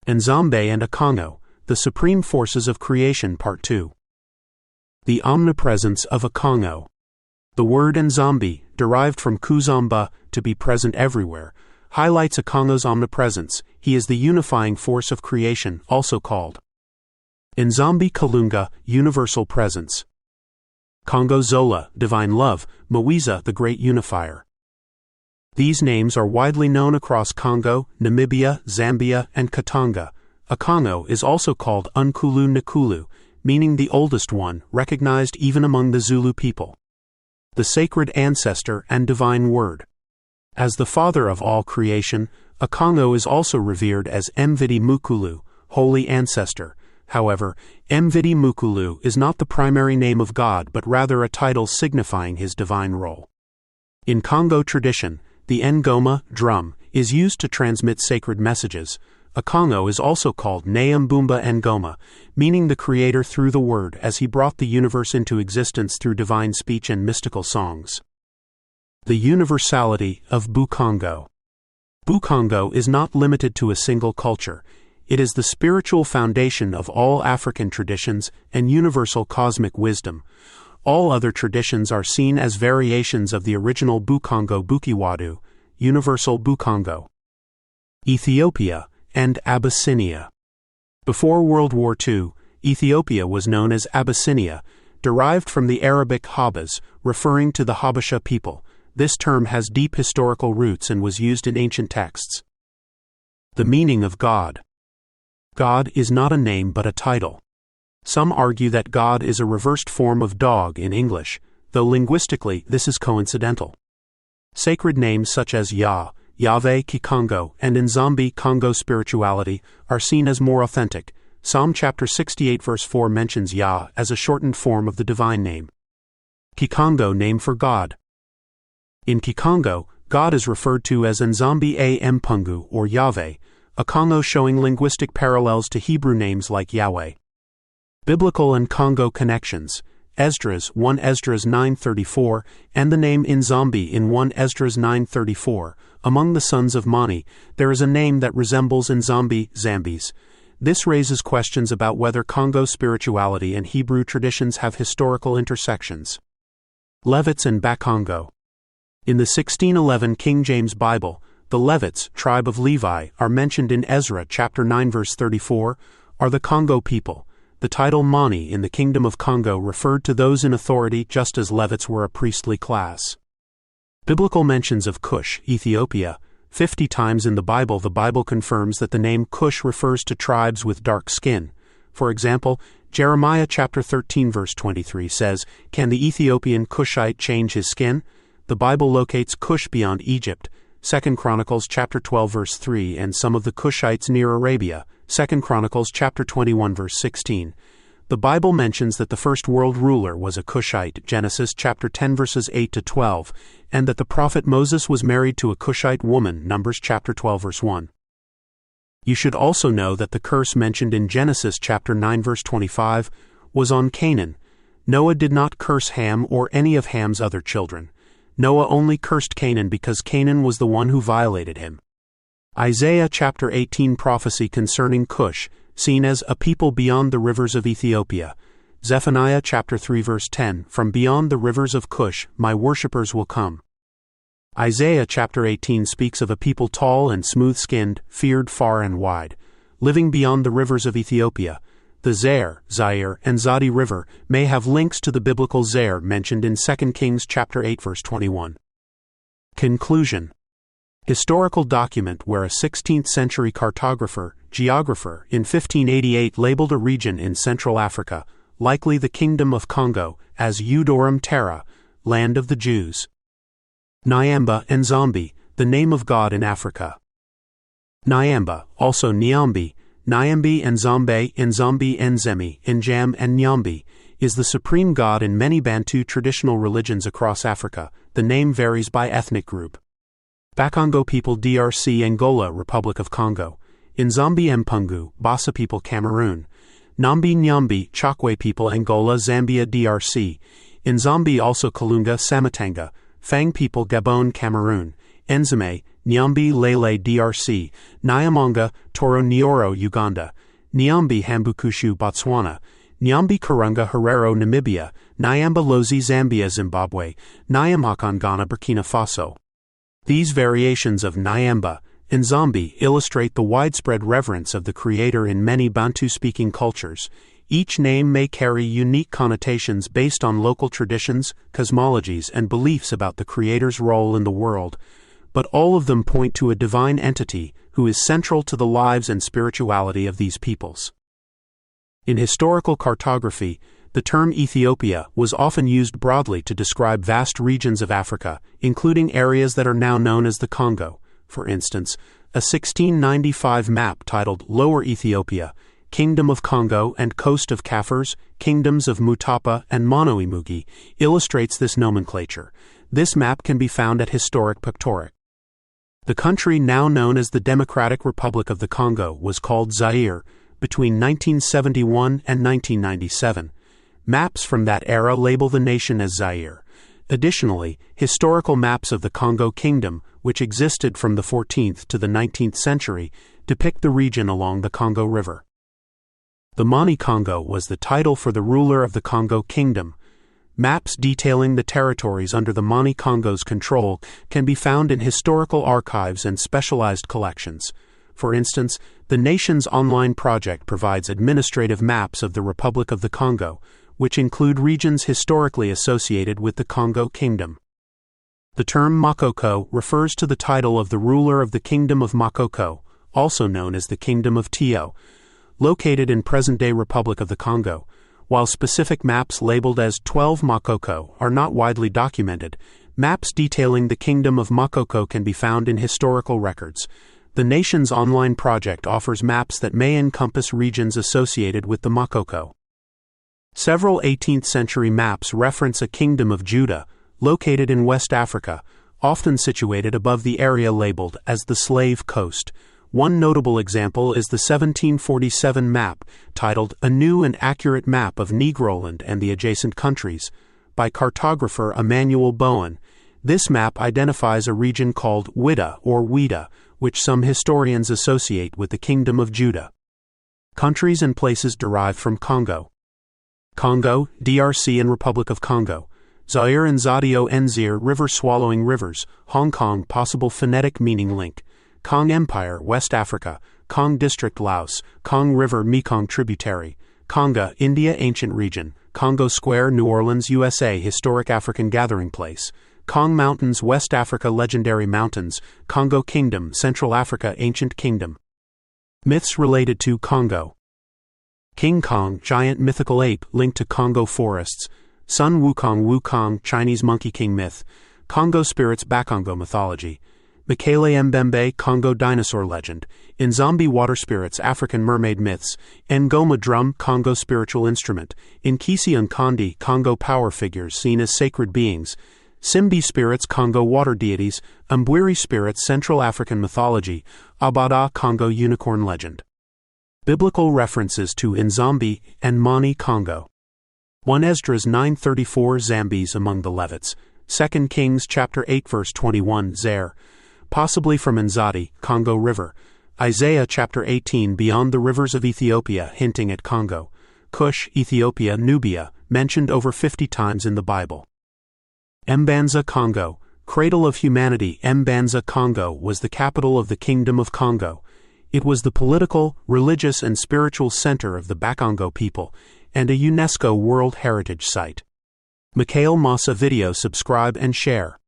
Nzambe and Akongo, the Supreme Forces of Creation Part 2. The Omnipresence of Akongo. The word Nzambe, derived from Kuzamba, to be present everywhere, highlights Akongo's omnipresence. He is the unifying force of creation, also called Nzambe Kalunga, universal presence. Kongo Zola, divine love, Mwiza, the great unifier. These names are widely known across Congo, Namibia, Zambia, and Katanga. Akongo is also called Unkulu Nkulu, meaning the oldest one, recognized even among the Zulu people. The sacred ancestor and divine word. As the father of all creation, Akongo is also revered as Mvidi Mukulu, holy ancestor. However, Mvidi Mukulu is not the primary name of God but rather a title signifying his divine role. In Congo tradition, the ngoma, drum, is used to transmit sacred messages. Akongo is also called Nyambumba Ngoma, meaning the creator through the word, as he brought the universe into existence through divine speech and mystical songs. The universality of Bakongo. Bakongo is not limited to a single culture. It is the spiritual foundation of all African traditions and universal cosmic wisdom. All other traditions are seen as variations of the original Bakongo Bukiwadu, universal Bakongo. Ethiopia and Abyssinia. Before World War II, Ethiopia was known as Abyssinia, derived from the Arabic Habas, referring to the Habesha people. This term has deep historical roots and was used in ancient texts. The meaning of God. God is not a name but a title. Some argue that God is a reversed form of dog in English, though linguistically this is coincidental. Sacred names such as Yah, Yahweh Kikongo, and Nzambe Congo spirituality are seen as more authentic. Psalm chapter 68 verse 4 mentions Yah as a shortened form of the divine name. Kikongo, name for God. In Kikongo, God is referred to as Nzambe a Mpungu or Yahweh, Akongo showing linguistic parallels to Hebrew names like Yahweh. Biblical and Congo connections. Esdras 1 Esdras 9:34 and the name Nzambe in 1 Esdras 9:34. Among the sons of Mani, there is a name that resembles Nzambe, Zambes. This raises questions about whether Congo spirituality and Hebrew traditions have historical intersections. Levites and Bakongo. In the 1611 King James Bible, the Levites, tribe of Levi, are mentioned in Ezra chapter 9 verse 34, are the Kongo people. The title Mani in the Kingdom of Congo referred to those in authority just as Levites were a priestly class. Biblical mentions of Cush, Ethiopia. 50 times in the Bible confirms that the name Cush refers to tribes with dark skin. For example, Jeremiah chapter 13 verse 23 says, "Can the Ethiopian Cushite change his skin?" The Bible locates Cush beyond Egypt. 2 Chronicles chapter 12 verse 3 and some of the Cushites near Arabia. 2 Chronicles chapter 21 verse 16. The Bible mentions that the first world ruler was a Cushite, Genesis chapter 10 verses 8 to 12, and that the prophet Moses was married to a Cushite woman, Numbers chapter 12 verse 1. You should also know that the curse mentioned in Genesis chapter 9 verse 25 was on Canaan. Noah did not curse Ham or any of Ham's other children. Noah only cursed Canaan because Canaan was the one who violated him. Isaiah chapter 18 prophecy concerning Cush, seen as a people beyond the rivers of Ethiopia. Zephaniah chapter 3 verse 10, "From beyond the rivers of Cush, my worshippers will come." Isaiah chapter 18 speaks of a people tall and smooth-skinned, feared far and wide, living beyond the rivers of Ethiopia. The Zaire, and Nzadi River may have links to the biblical Zaire mentioned in 2 Kings chapter 8 verse 21. Conclusion. Historical document where a 16th century geographer, in 1588 labeled a region in Central Africa, likely the Kingdom of Congo, as Udorum Terra, land of the Jews. Nyamba Nzambe, the name of God in Africa. Nyamba, also Nyambi, Nyambi Nzambe, Nzambi Nzemi, Njam and Nyambi, is the supreme god in many Bantu traditional religions across Africa. The name varies by ethnic group. Bakongo people DRC Angola Republic of Congo. Nzambe Mpungu, Bassa people Cameroon. Nambi Nyambi, Chokwe people Angola Zambia DRC. Nzambe also Kalunga Samatanga, Fang people Gabon Cameroon. Nzame, Nyambi Lele DRC, Nyamonga Toro Nyoro Uganda, Nyambi Hambukushu Botswana, Nyambi Karunga Herero Namibia, Nyamba Lozi Zambia Zimbabwe, Nyamakan Ghana Burkina Faso. These variations of Nyamba and Nzambi illustrate the widespread reverence of the Creator in many Bantu-speaking cultures. Each name may carry unique connotations based on local traditions, cosmologies, and beliefs about the Creator's role in the world, but all of them point to a divine entity who is central to the lives and spirituality of these peoples. In historical cartography, the term Ethiopia was often used broadly to describe vast regions of Africa, including areas that are now known as the Congo. For instance, a 1695 map titled Lower Ethiopia, Kingdom of Kongo and Coast of Kafirs, Kingdoms of Mutapa and Mono-Imugi, illustrates this nomenclature. This map can be found at Historic Pictoric. The country now known as the Democratic Republic of the Congo was called Zaire between 1971 and 1997. Maps from that era label the nation as Zaire. Additionally, historical maps of the Congo Kingdom, which existed from the 14th to the 19th century, depict the region along the Congo River. The Mani Congo was the title for the ruler of the Congo Kingdom. Maps detailing the territories under the Mani Congo's control can be found in historical archives and specialized collections. For instance, the nation's online project provides administrative maps of the Republic of the Congo, which include regions historically associated with the Congo Kingdom. The term Makoko refers to the title of the ruler of the Kingdom of Makoko, also known as the Kingdom of Tio, located in present-day Republic of the Congo. While specific maps labeled as 12 Makoko are not widely documented, maps detailing the Kingdom of Makoko can be found in historical records. The nation's online project offers maps that may encompass regions associated with the Makoko. Several 18th-century maps reference a kingdom of Judah, located in West Africa, often situated above the area labeled as the Slave Coast. One notable example is the 1747 map, titled A New and Accurate Map of Negroland and the Adjacent Countries, by cartographer Emmanuel Bowen. This map identifies a region called Wida or Ouida, which some historians associate with the Kingdom of Judah. Countries and places derived from Congo. Congo, DRC and Republic of Congo. Zaire and Nzadi Nzir river swallowing rivers, Hong Kong possible phonetic meaning link. Khong Empire, West Africa, Khong District, Laos, Khong River, Mekong tributary, Konga, India, ancient region, Congo Square, New Orleans, USA, historic African gathering place, Khong Mountains, West Africa, legendary mountains, Congo Kingdom, Central Africa, ancient kingdom. Myths related to Congo. King Kong, giant mythical ape linked to Congo forests, Sun Wukong, Chinese monkey king myth, Congo spirits, Bakongo mythology, Mekele Mbembe, Congo dinosaur legend, Nzambi water spirits, African mermaid myths, Ngoma drum, Congo spiritual instrument, Nkisi Nkondi, Congo power figures seen as sacred beings, Simbi spirits, Congo water deities, Mbwiri spirits, Central African mythology, Abada, Congo unicorn legend. Biblical references to Nzambi and Mani Congo. 1 Esdras 9:34 Zambes among the Levites, 2 Kings chapter 8 verse 21 Zer, possibly from Nzadi, Congo River, Isaiah chapter 18 beyond the rivers of Ethiopia hinting at Congo, Cush, Ethiopia, Nubia, mentioned over 50 times in the Bible. Mbanza Congo, cradle of humanity. Mbanza Congo was the capital of the Kingdom of Congo. It was the political, religious and spiritual center of the Bakongo people, and a UNESCO World Heritage Site. Mikhail Massa video subscribe and share.